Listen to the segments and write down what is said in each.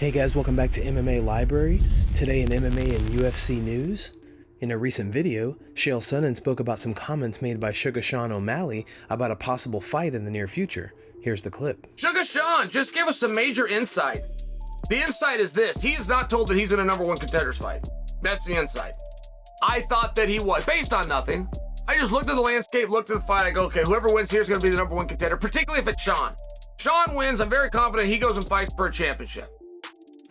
Hey guys, welcome back to MMA Library. Today in MMA and UFC news. In a recent video, Chael Sonnen spoke about some comments made by Suga Sean O'Malley about a possible fight in the near future. Here's the clip. Suga Sean, just give us some major insight. The insight is this: he is not told that he's in a #1 contenders fight. That's the insight. I thought that he was, based on nothing. I just looked at the landscape, looked at the fight, I go, okay, whoever wins here is going to be the #1 contender, particularly if it's Sean. Sean wins, I'm very confident he goes and fights for a championship.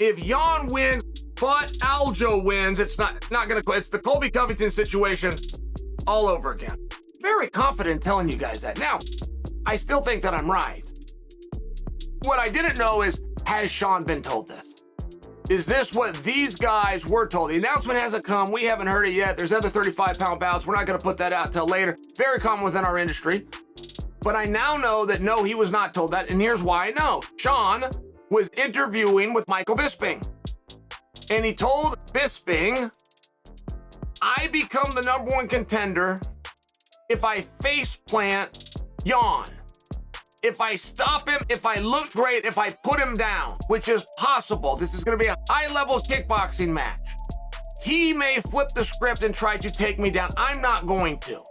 If Jan wins, but Aljo wins, it's not going to, it's the Colby Covington situation all over again. Very confident telling you guys that. Now, I still think that I'm right. What I didn't know is, has Sean been told this? Is this what these guys were told? The announcement hasn't come. We haven't heard it yet. There's other 35-pound bouts. We're not going to put that out till later. Very common within our industry. But I now know that no, he was not told that. And here's why I know. Sean was interviewing with Michael Bisping. And he told Bisping, I become the #1 contender if I face plant Jan. If I stop him, if I look great, if I put him down, which is possible. This is going to be a high-level kickboxing match. He may flip the script and try to take me down. I'm not going to.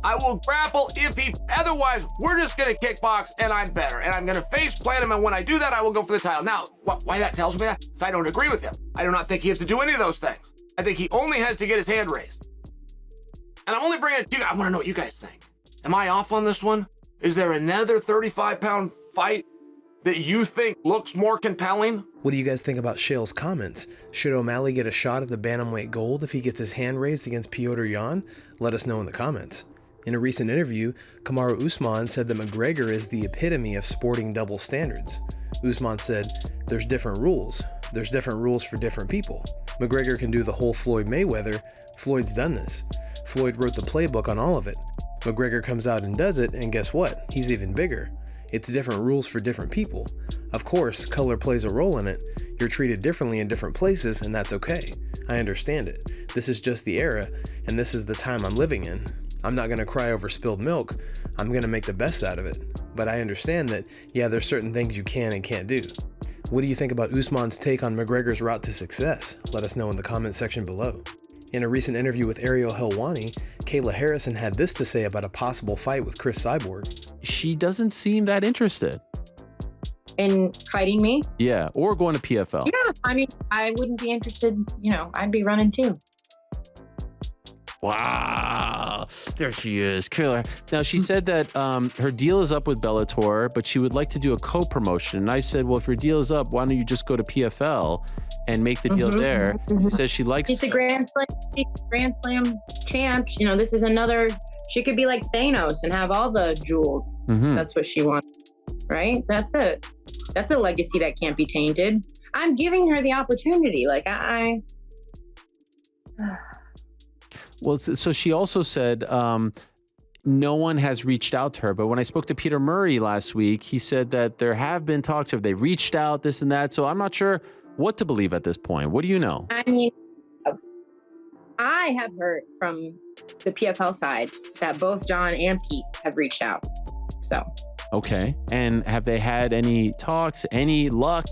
I will grapple if he, otherwise, we're just going to kickbox and I'm better. And I'm going to face plant him, and when I do that, I will go for the title. Now, why that tells me that? Because I don't agree with him. I do not think he has to do any of those things. I think he only has to get his hand raised. And I'm only bringing it to you. I want to know what you guys think. Am I off on this one? Is there another 35-pound fight that you think looks more compelling? What do you guys think about Chael's comments? Should O'Malley get a shot at the bantamweight gold if he gets his hand raised against Petr Yan? Let us know in the comments. In a recent interview, Kamaru Usman said that McGregor is the epitome of sporting double standards. Usman said, there's different rules. There's different rules for different people. McGregor can do the whole Floyd Mayweather. Floyd's done this. Floyd wrote the playbook on all of it. McGregor comes out and does it, and guess what? He's even bigger. It's different rules for different people. Of course, color plays a role in it. You're treated differently in different places, and that's okay. I understand it. This is just the era, and this is the time I'm living in. I'm not going to cry over spilled milk. I'm going to make the best out of it. But I understand that, yeah, there's certain things you can and can't do. What do you think about Usman's take on McGregor's route to success? Let us know in the comment section below. In a recent interview with Ariel Helwani, Kayla Harrison had this to say about a possible fight with Cris Cyborg. She doesn't seem that interested. In fighting me? Yeah, or going to PFL. Yeah, I mean, I wouldn't be interested, I'd be running too. Wow, there she is, killer. Now, she said that her deal is up with Bellator, but she would like to do a co-promotion. And I said, well, if your deal is up, why don't you just go to PFL and make the deal there? She says she likes... She's the Grand Slam champ. This is another... She could be like Thanos and have all the jewels. That's what she wants, right? That's a legacy that can't be tainted. I'm giving her the opportunity. Well, so she also said no one has reached out to her. But when I spoke to Peter Murray last week, he said that there have been talks of they've reached out, this and that. So I'm not sure what to believe at this point. What do you know? I mean, I have heard from the PFL side that both John and Pete have reached out. So. Okay. And have they had any talks, any luck?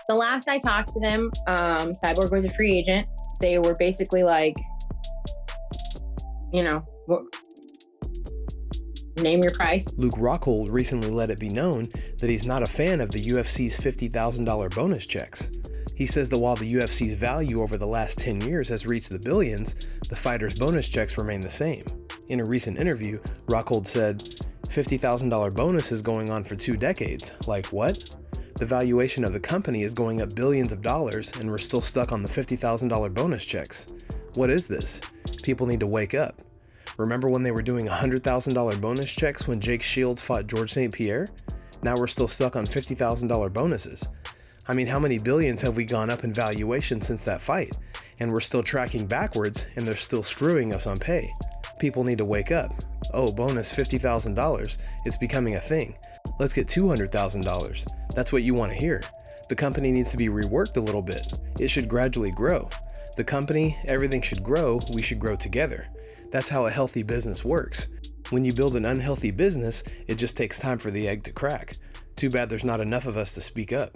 The last I talked to them, Cyborg was a free agent. They were basically like, name your price. Luke Rockhold recently let it be known that he's not a fan of the UFC's $50,000 bonus checks. He says that while the UFC's value over the last 10 years has reached the billions, the fighters' bonus checks remain the same. In a recent interview, Rockhold said, $50,000 bonus is going on for 2 decades. Like what? The valuation of the company is going up billions of dollars, and we're still stuck on the $50,000 bonus checks. What is this? People need to wake up. Remember when they were doing $100,000 bonus checks when Jake Shields fought George St. Pierre? Now we're still stuck on $50,000 bonuses. I mean, how many billions have we gone up in valuation since that fight? And we're still tracking backwards, and they're still screwing us on pay. People need to wake up. Oh, bonus $50,000. It's becoming a thing. Let's get $200,000. That's what you want to hear. The company needs to be reworked a little bit. It should gradually grow. The company, everything should grow. We should grow together. That's how a healthy business works. When you build an unhealthy business, it just takes time for the egg to crack. Too bad there's not enough of us to speak up.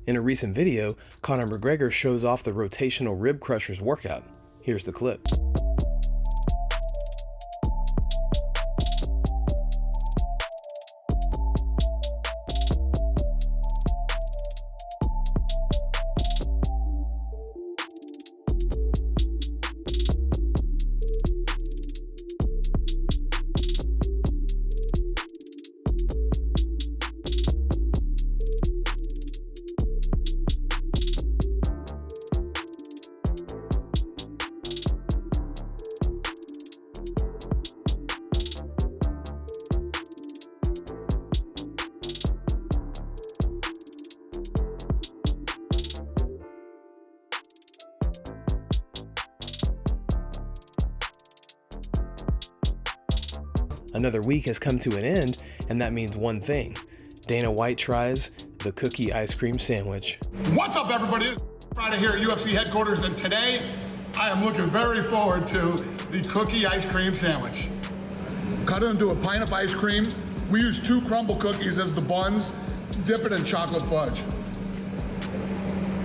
In a recent video, Conor McGregor shows off the rotational rib crushers workout. Here's the clip. Another week has come to an end, and that means one thing. Dana White tries the cookie ice cream sandwich. What's up, everybody? It's Friday here at UFC headquarters, and today I am looking very forward to the cookie ice cream sandwich. Cut it into a pint of ice cream. We use 2 crumble cookies as the buns. Dip it in chocolate fudge.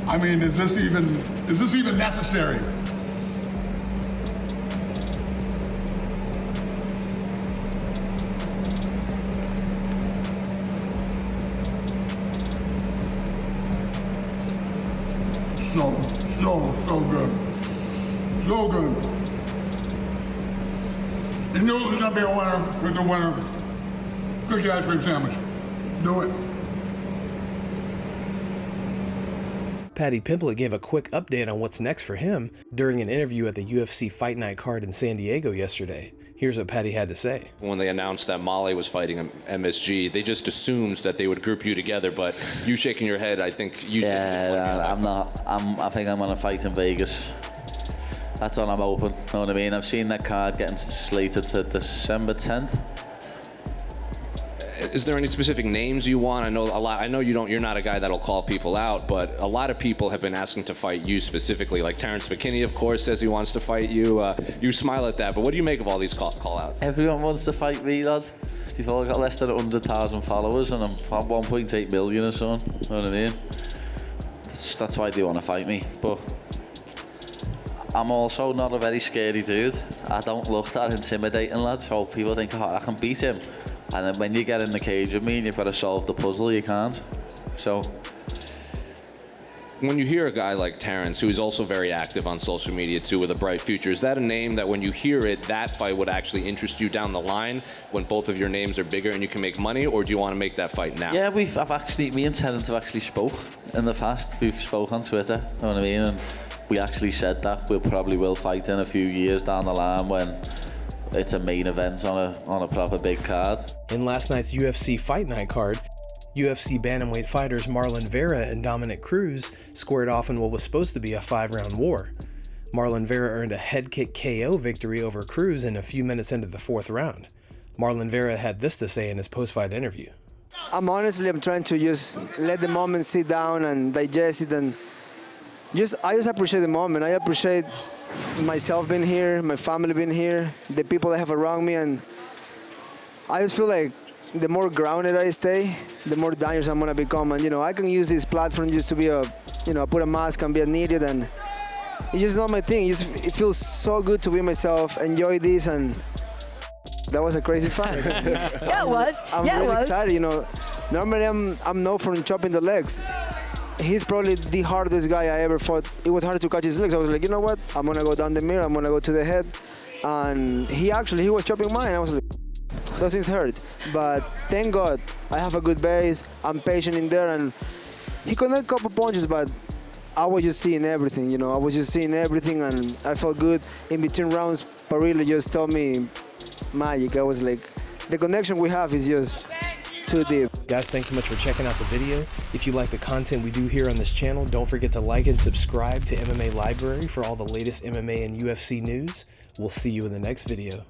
I mean, is this even necessary? So good. So good. You knew it was gonna be a winner with the winner. Cookie ice cream sandwich. Do it. Paddy Pimblet gave a quick update on what's next for him during an interview at the UFC Fight Night card in San Diego yesterday. Here's what Paddy had to say. When they announced that Molly was fighting MSG, they just assumed that they would group you together, but you shaking your head, I think you should. Yeah, I'm not. I think I'm going to fight in Vegas. That's all I'm hoping, you know what I mean? I've seen that card getting slated for December 10th. Is there any specific names you want? I know you're not a guy that'll call people out, but a lot of people have been asking to fight you specifically. Like Terrence McKinney, of course, says he wants to fight you. You smile at that, but what do you make of all these call outs? Everyone wants to fight me, lad. They've all got less than 100,000 followers, and I'm 1.8 million or something. You know what I mean? That's why they want to fight me. But I'm also not a very scary dude. I don't look that intimidating, lad. So people think, oh, I can beat him. And then when you get in the cage with me and you've got to solve the puzzle, you can't. So when you hear a guy like Terrence, who is also very active on social media too, with a bright future, is that a name that when you hear it, that fight would actually interest you down the line when both of your names are bigger and you can make money, or do you want to make that fight now? Yeah, me and Terrence have actually spoke in the past. We've spoke on Twitter, you know what I mean? And we actually said that we probably will fight in a few years down the line when it's a main event on a proper big card. In last night's UFC Fight Night card, UFC bantamweight fighters Marlon Vera and Dominic Cruz squared off in what was supposed to be a 5-round war. Marlon Vera earned a head kick KO victory over Cruz in a few minutes into the 4th round. Marlon Vera had this to say in his post-fight interview. I'm trying to just let the moment sit down and digest it, and I just appreciate the moment. I appreciate myself being here, my family being here, the people I have around me, and I just feel like the more grounded I stay, the more dangerous I'm gonna become. And I can use this platform just to be put a mask and be an idiot, and it's just not my thing. It feels so good to be myself, enjoy this, and that was a crazy fight. Yeah, it was. I'm really excited. Normally I'm known for chopping the legs. He's probably the hardest guy I ever fought. It was hard to catch his legs. I was like, you know what? I'm gonna go down the mirror. I'm gonna go to the head. And he was chopping mine. I was like, those things hurt. But thank God I have a good base. I'm patient in there, and he connected a couple punches, but I was just seeing everything. I was just seeing everything, and I felt good. In between rounds, Parillo just told me magic. I was like, the connection we have is just too deep. Guys, thanks so much for checking out the video. If you like the content we do here on this channel, don't forget to like and subscribe to MMA Library for all the latest MMA and UFC news. We'll see you in the next video.